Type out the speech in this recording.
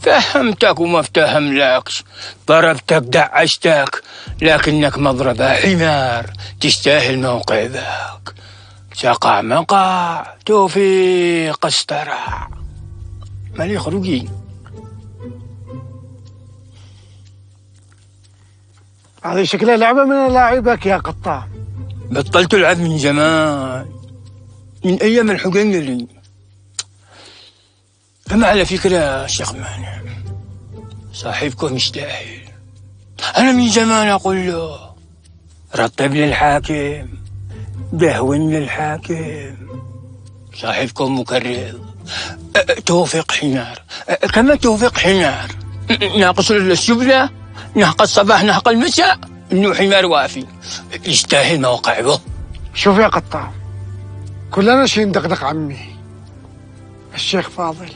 فهمتك وما افتهملكش، ضربتك دعشتك، لكنك مضربة حمار، تستاهل موقع ذاك. شقع مقع توفيق استرع. مالي خروجي. هذه شكلها لعبة من لاعبك يا قطام. بطلت العب من زمان، من ايام الحقنلي. فما على فكرة شيخ مانع، صاحبكم يستاهل. انا من زمان اقول له رطب للحاكم، دهون للحاكم. صاحبكم مكرر. توفيق حمار، كما توفيق حمار، ناقص السبلة، نهق الصباح نهق المساء، انه حمار وافي، يستاهل موقعه. شوف يا قطام، كلنا شي ندقدق عمي الشيخ فاضل.